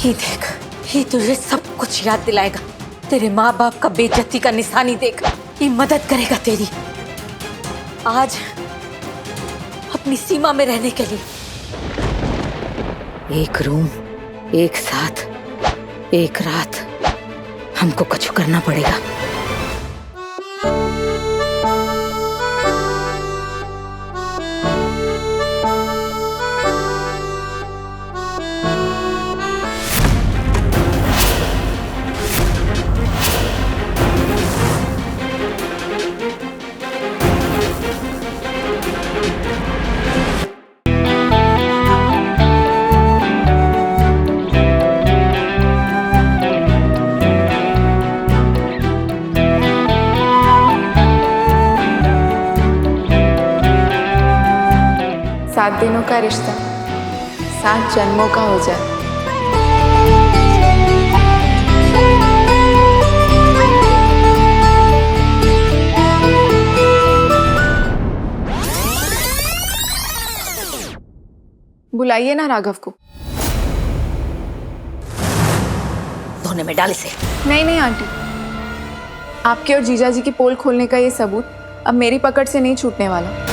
ये देख, ये तुझे सब कुछ याद दिलाएगा। तेरे माँ बाप का बेइज्जती का निशानी देख, ये मदद करेगा तेरी आज अपनी सीमा में रहने के लिए। एक रूम, एक साथ, एक रात, हमको कुछ करना पड़ेगा। सात दिनों का रिश्ता 7 जन्मों का हो जाए। बुलाइए ना राघव को। धोने में डाल इसे। नहीं आंटी, आपके और जीजा जी की पोल खोलने का ये सबूत अब मेरी पकड़ से नहीं छूटने वाला।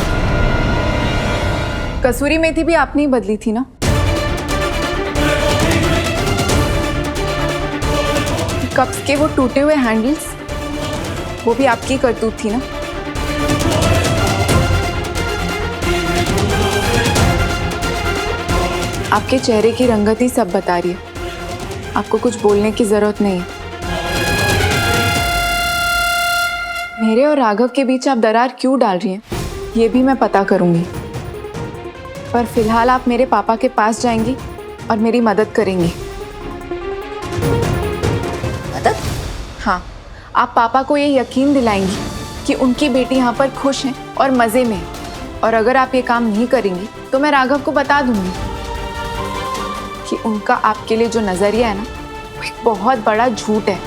कसूरी मेथी भी आपने ही बदली थी ना। कप्स के वो टूटे हुए हैंडल्स, वो भी आपकी करतूत थी ना। आपके चेहरे की रंगत ही सब बता रही है, आपको कुछ बोलने की जरूरत नहीं है। मेरे और राघव के बीच आप दरार क्यों डाल रही हैं, ये भी मैं पता करूंगी। पर फिलहाल आप मेरे पापा के पास जाएंगी और मेरी मदद करेंगी। मदद? हाँ, आप पापा को ये यकीन दिलाएंगी कि उनकी बेटी यहाँ पर खुश है और मज़े में है। और अगर आप ये काम नहीं करेंगी तो मैं राघव को बता दूंगी कि उनका आपके लिए जो नज़रिया है ना, वो एक बहुत बड़ा झूठ है।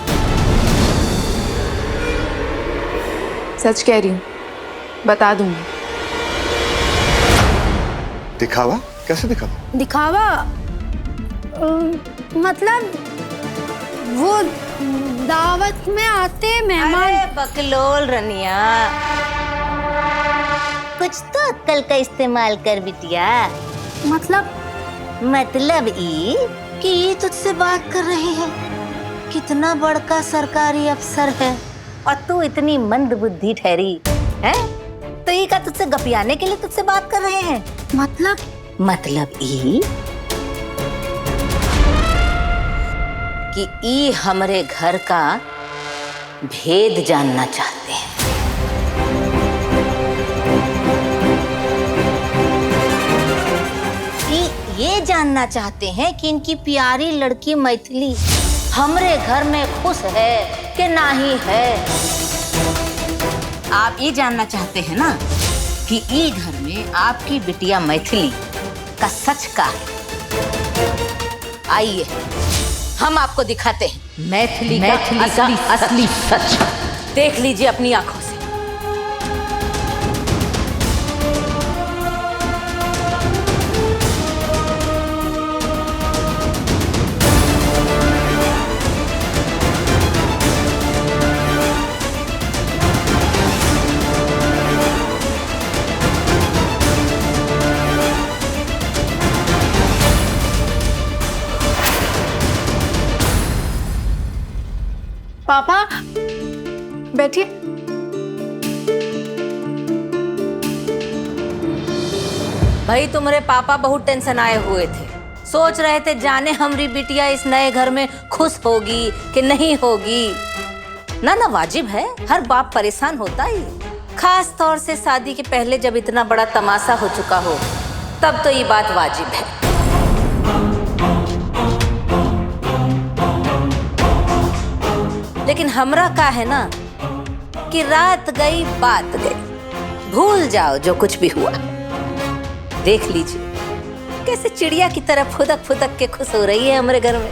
सच कह रही हूँ, बता दूंगी। दिखावा? कैसे दिखावा? दिखावा मतलब वो दावत में आते मेहमान। अरे बकलोल रनिया, कुछ तो अक्ल का इस्तेमाल कर बिटिया। मतलब ई कि ये तुझसे बात कर रहे हैं। कितना बड़का सरकारी अफसर है और तू इतनी मंद बुद्धि ठहरी है, तो ये का तुझसे गपियाने के लिए तुझसे बात कर रहे हैं। मतलब ई कि ई हमरे घर का भेद जानना चाहते हैं। ये जानना चाहते हैं कि इनकी प्यारी लड़की मैथिली हमरे घर में खुश है कि नहीं है। आप ये जानना चाहते हैं ना कि ये घर में आपकी बिटिया मैथिली का सच का है। आइए हम आपको दिखाते हैं मैथिली का असली सच। देख लीजिए अपनी आंखों से। पापा बैठिए। भाई तुम्हारे पापा बहुत टेंशन आए हुए थे, सोच रहे थे जाने हमारी बिटिया इस नए घर में खुश होगी कि नहीं होगी। ना वाजिब है, हर बाप परेशान होता ही, खास तौर से शादी के पहले जब इतना बड़ा तमाशा हो चुका हो, तब तो ये बात वाजिब है। लेकिन हमरा का है ना कि रात गई बात गई, भूल जाओ जो कुछ भी हुआ। देख लीजिए कैसे चिड़िया की तरह फुदक फुदक के खुश हो रही है हमारे घर में।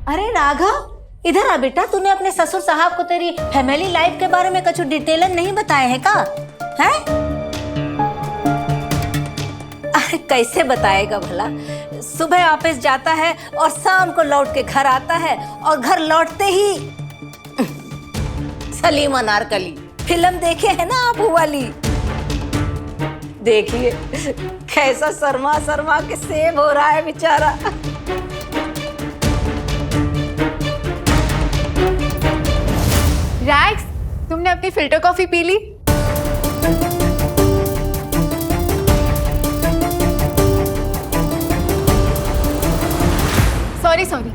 अरे राघव, इधर आ बेटा, तूने अपने ससुर साहब को तेरी फैमिली लाइफ के बारे में कुछ डिटेल नहीं बताए हैं का? हैं? अरे कैसे बताएगा भला? सुबह ऑफिस जाता है और शाम को लौट के घर आता है, और घर लौटते ही सलीम अनारकली फिल्म देखे है ना आप वो वाली? देखिए कैसा शर्मा शर्मा के सेव हो रहा है बेचारा। रैक्स, तुमने अपनी फिल्टर कॉफी पी ली? सॉरी,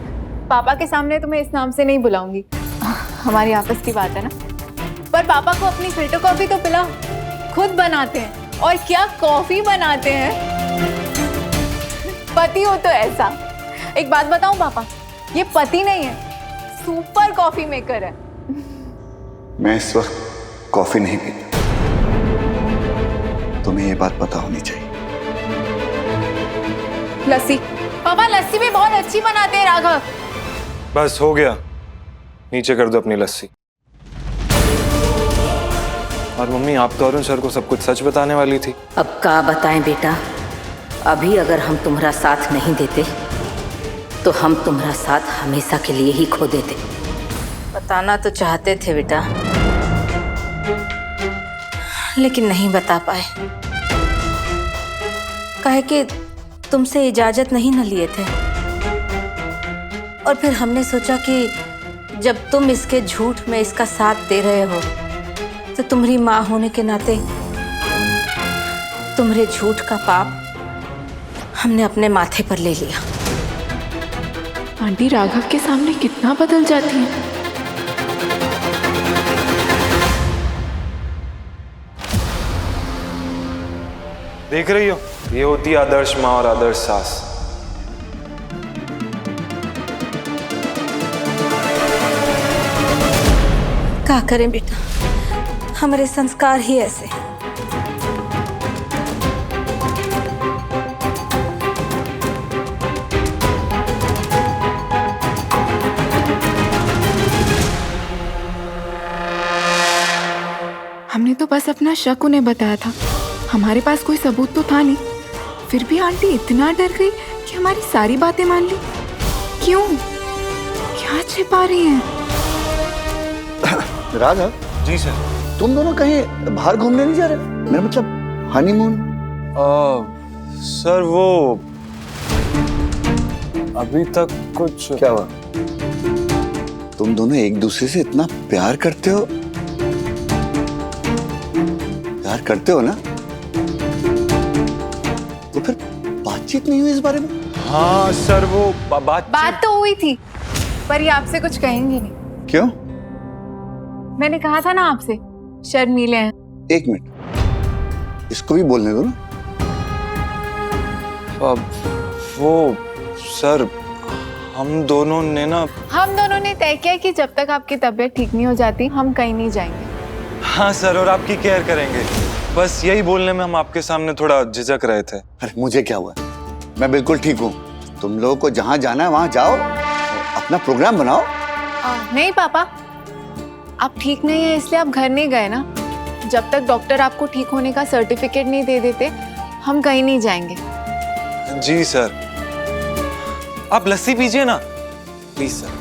पापा के सामने तुम्हें इस नाम से नहीं बुलाऊंगी, हमारी आपस की बात है ना। पर पापा को अपनी फिल्टर कॉफी तो पिलाओ, खुद बनाते हैं, और क्या कॉफी बनाते हैं। पति हो तो ऐसा। एक बात बताऊं पापा, ये पति नहीं है, सुपर कॉफी मेकर है। मैं इस वक्त कॉफी नहीं पीता, तुम्हें ये बात पता होनी चाहिए। लस्सी, पापा लस्सी भी बहुत अच्छी बनाते हैं राघव। बस हो गया, नीचे कर दो अपनी लस्सी। और मम्मी, आप तो अरुण सर को सब कुछ सच बताने वाली थी। अब क्या बताएं बेटा, अभी अगर हम तुम्हारा साथ नहीं देते तो हम तुम्हारा साथ हमेशा के लिए ही खो देते। बताना तो चाहते थे बेटा, लेकिन नहीं बता पाए, काहे कि तुमसे इजाजत नहीं न लिए थे। और फिर हमने सोचा कि जब तुम इसके झूठ में इसका साथ दे रहे हो तो तुम्हारी माँ होने के नाते तुम्हारे झूठ का पाप हमने अपने माथे पर ले लिया। आंटी राघव के सामने कितना बदल जाती है। देख रही हो, ये होती है आदर्श माँ और आदर्श सास। क्या करें बेटा, हमारे संस्कार ही ऐसे। हमने तो बस अपना शक उन्हें बताया था, हमारे पास कोई सबूत तो था नहीं। फिर भी आंटी इतना डर गई कि हमारी सारी बातें मान ली। क्यों? क्या छिपा रही हैं? राघव जी सर। तुम दोनों कहीं बाहर घूमने नहीं जा रहे? मेरा मतलब हनीमून। सर वो अभी तक कुछ। क्या हुआ? तुम दोनों एक दूसरे से इतना प्यार करते हो ना, तो फिर बातचीत नहीं हुई इस बारे में? हाँ सर, वो बात तो हुई थी, पर ये आपसे कुछ कहेंगी नहीं। क्यों? मैंने कहा था ना आपसे, शर्मीले हैं। एक मिनट, इसको भी बोलने दो ना। वो सर, हम दोनों ने तय किया कि जब तक आपकी तबीयत ठीक नहीं हो जाती हम कहीं नहीं जाएंगे। हाँ सर, और आपकी केयर करेंगे। बस यही बोलने में हम आपके सामने थोड़ा झिझक रहे थे। अरे मुझे क्या हुआ, मैं बिल्कुल ठीक हूँ। तुम लोगों को जहाँ जाना है वहाँ जाओ, अपना प्रोग्राम बनाओ। नहीं पापा, आप ठीक नहीं है इसलिए आप घर नहीं गए ना। जब तक डॉक्टर आपको ठीक होने का सर्टिफिकेट नहीं दे देते हम कहीं नहीं जाएंगे। जी सर, आप लस्सी पीजिए ना प्लीज सर।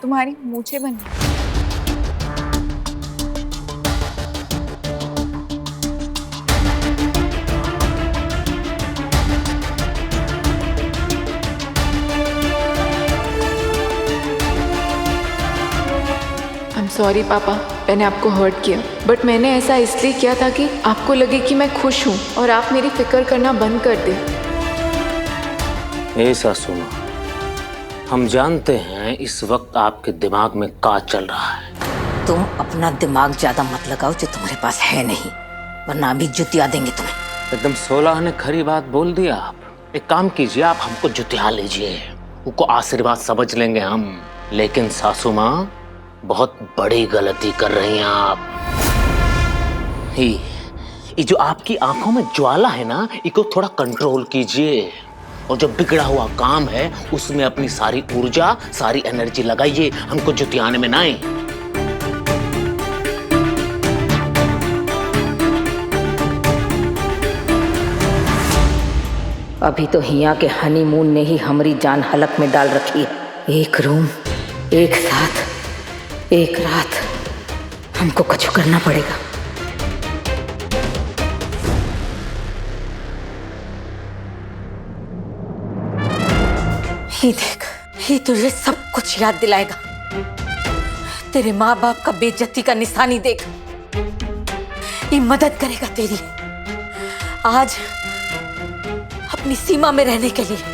तुम्हारी मूछें बन गई। सॉरी पापा, मैंने आपको हर्ट किया, बट मैंने ऐसा इसलिए किया था कि आपको लगे कि मैं खुश हूँ और आप मेरी फिक्र करना बंद कर दें। ऐसा सुनो, हम जानते हैं इस वक्त आपके दिमाग में क्या चल रहा है। तुम अपना दिमाग ज्यादा मत लगाओ जो तुम्हारे पास है नहीं, वरना अभी जुतिया देंगे तुम्हें। एकदम 16 ने खरी बात बोल दिया आप। एक काम कीजिए, आप हमको जुतिया लीजिए, उनको आशीर्वाद समझ लेंगे हम। लेकिन सासू माँ, बहुत बड़ी गलती कर रही हैं आप। ये जो आपकी आंखों में ज्वाला है ना, इसको थोड़ा कंट्रोल कीजिए। और जो बिगड़ा हुआ काम है उसमें अपनी सारी ऊर्जा, सारी एनर्जी लगाइए, हमको जुतियाने में ना आए। अभी तो हिया के हनीमून ने ही हमारी जान हलक में डाल रखी है। एक रूम, एक साथ, एक रात, हमको कुछ करना पड़ेगा। ही देख, ही तुझे सब कुछ याद दिलाएगा। तेरे माँ बाप का बेइज्जती का निशानी देख, ये मदद करेगा तेरी आज अपनी सीमा में रहने के लिए।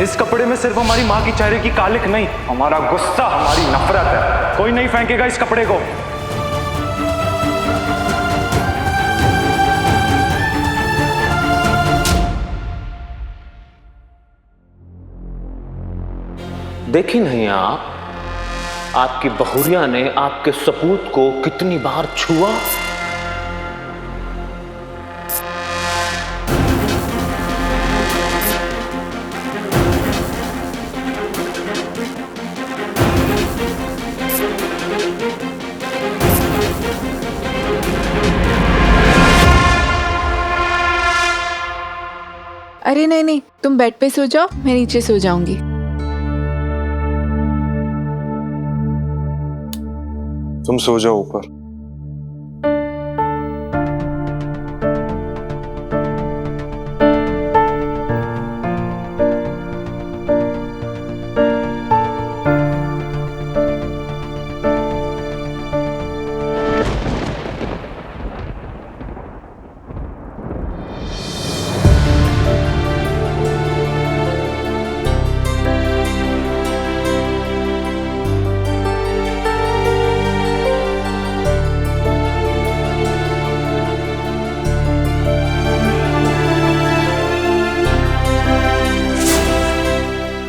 इस कपड़े में सिर्फ हमारी माँ की चेहरे की कालिक नहीं, हमारा गुस्सा, हमारी नफरत है। कोई नहीं फेंकेगा इस कपड़े को। देखी नहीं आप, आपकी बहुरिया ने आपके सपूत को कितनी बार छुआ। अरे नहीं नहीं, तुम बेड पे सो जाओ, मैं नीचे सो जाऊंगी। तुम सो जाओ ऊपर।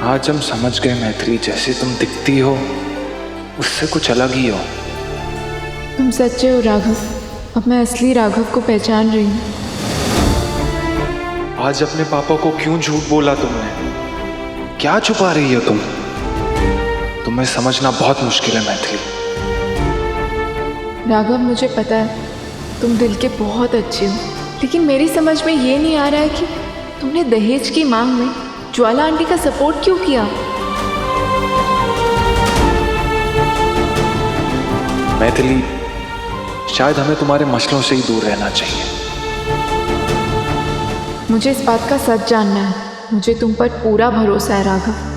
आज हम समझ गए मैथिली, जैसे तुम दिखती हो उससे कुछ अलग ही हो। तुम सच्चे हो राघव, अब मैं असली राघव को पहचान रही हूँ। आज अपने पापा को क्यों झूठ बोला तुमने? क्या छुपा रही हो तुम? तुम्हें समझना बहुत मुश्किल है मैथिली। राघव, मुझे पता है तुम दिल के बहुत अच्छे हो, लेकिन मेरी समझ में ये नहीं आ रहा है कि तुमने दहेज की मांग में ज्वाला आंटी का सपोर्ट क्यों किया? मैथिली, शायद हमें तुम्हारे मसलों से ही दूर रहना चाहिए। मुझे इस बात का सच जानना है। मुझे तुम पर पूरा भरोसा है राघव।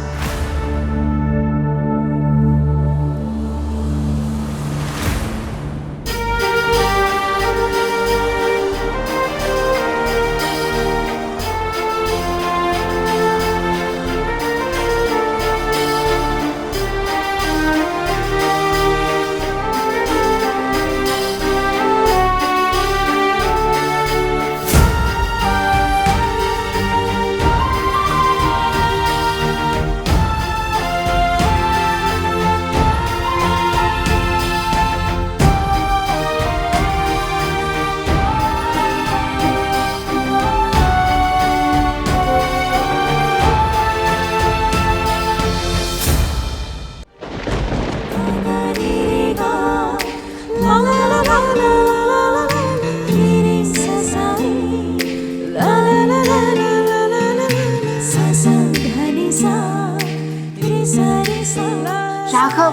राघव,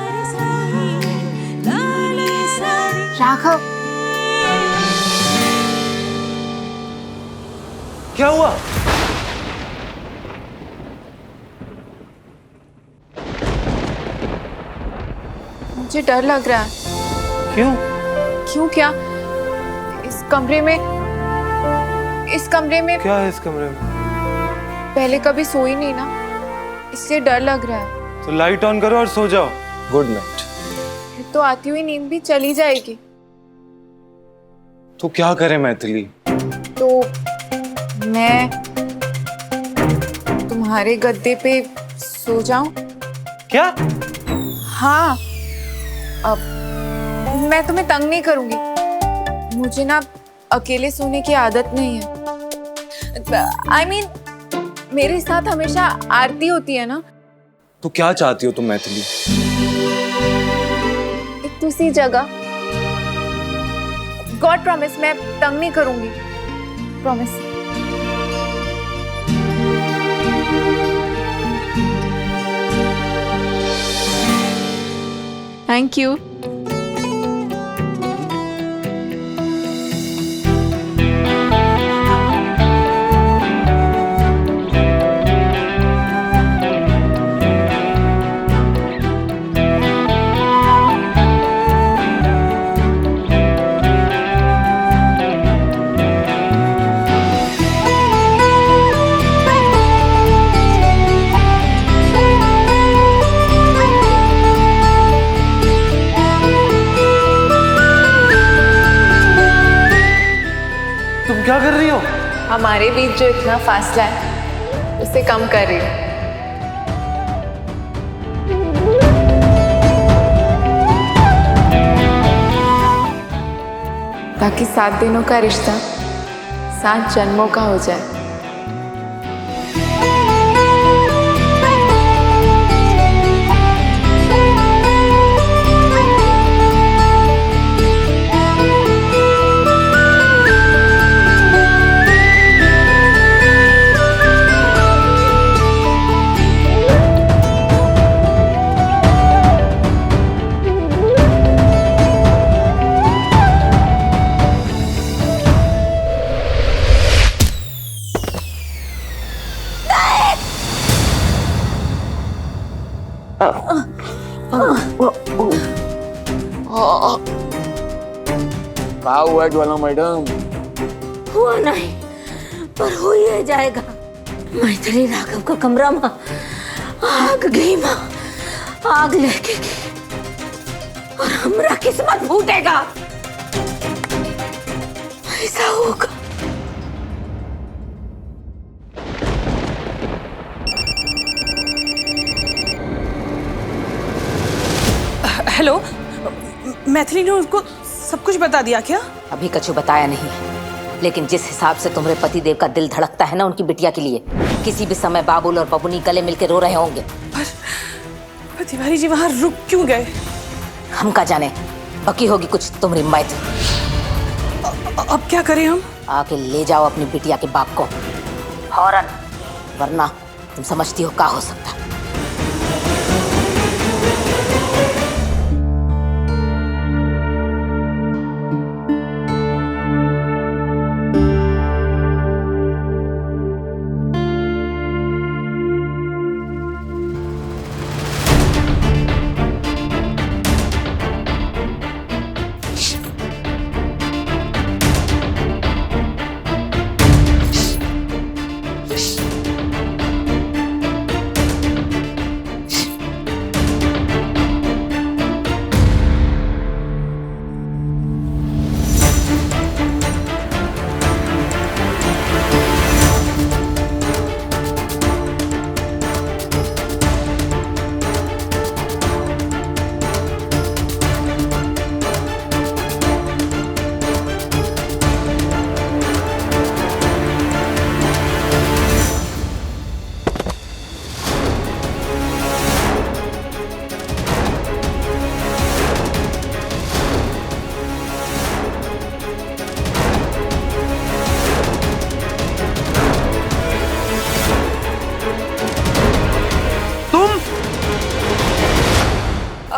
राघव, क्या हुआ? मुझे डर लग रहा है। क्यों? क्यों क्या? इस कमरे में क्या है इस कमरे में? पहले कभी सोई नहीं ना, इसलिए डर लग रहा है। तो लाइट ऑन करो और सो जाओ। Good night. फिर तो आती हुई नींद भी चली जाएगी। तो क्या करे मैथिली? तो मैं तुम्हारे गद्दे पे सो जाऊं? क्या? हाँ, अब मैं तुम्हें तंग नहीं करूंगी। मुझे ना अकेले सोने की आदत नहीं है। I mean, मेरे साथ हमेशा आरती होती है ना। तो क्या चाहती हो तुम मैथिली? एक दूसरी जगह। गॉड प्रॉमिस, मैं तंग नहीं करूंगी। प्रॉमिस। Thank you. तुम क्या कर रही हो? हमारे बीच जो इतना फासला है उसे कम कर रही हूँ, ताकि 7 दिनों का रिश्ता 7 जन्मों का हो जाए। क्या हुआ ज्वाला मैडम? हुआ नहीं, पर हो ही जाएगा। मैथिली राघव का कमरा में आग गई माँ, आग लेके गई और हमरा किस्मत फूटेगा। ऐसा होगा। हेलो, मैथिली ने उसको सब कुछ बता दिया क्या? अभी कुछ बताया नहीं, लेकिन जिस हिसाब से तुम्हारे पति देव का दिल धड़कता है ना उनकी बिटिया के लिए, किसी भी समय बाबुल और बबुनी गले मिलकर रो रहे होंगे। पर तिवारी जी वहां रुक क्यों गए? हम का जाने, बकी होगी कुछ तुम्हारी मैथ। अब क्या करें हम? आके ले जाओ अपनी बिटिया के बाप को फौरन, वरना तुम समझती हो क्या हो सकता है।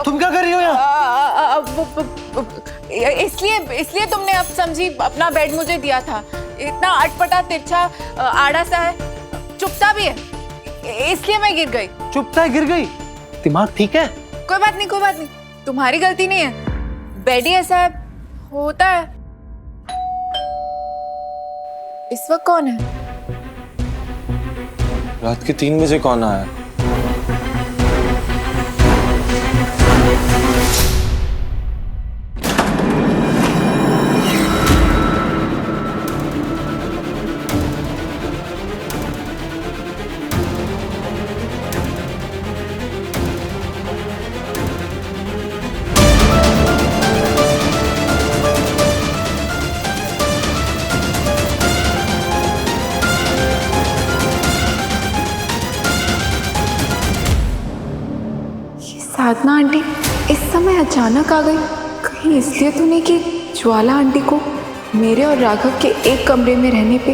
तुम क्या कर रही हो यहाँ? इसलिए तुमने अब समझी अपना बेड मुझे दिया था। इतना अटपटा तिरछा आड़ा सा है, चुपता भी है, इसलिए मैं गिर गई। चुपता है, गिर गई? दिमाग ठीक है? कोई बात नहीं, कोई बात नहीं, तुम्हारी गलती नहीं है, बेड ही ऐसा है, होता है। इस वक्त कौन है? रात के 3 बजे कौन आया? साधना आंटी इस समय अचानक आ गई, कहीं इसलिए तो नहीं कि ज्वाला आंटी को मेरे और राघव के एक कमरे में रहने पे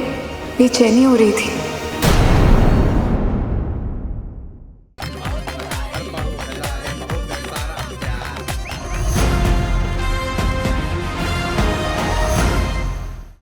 बेचैनी हो रही थी?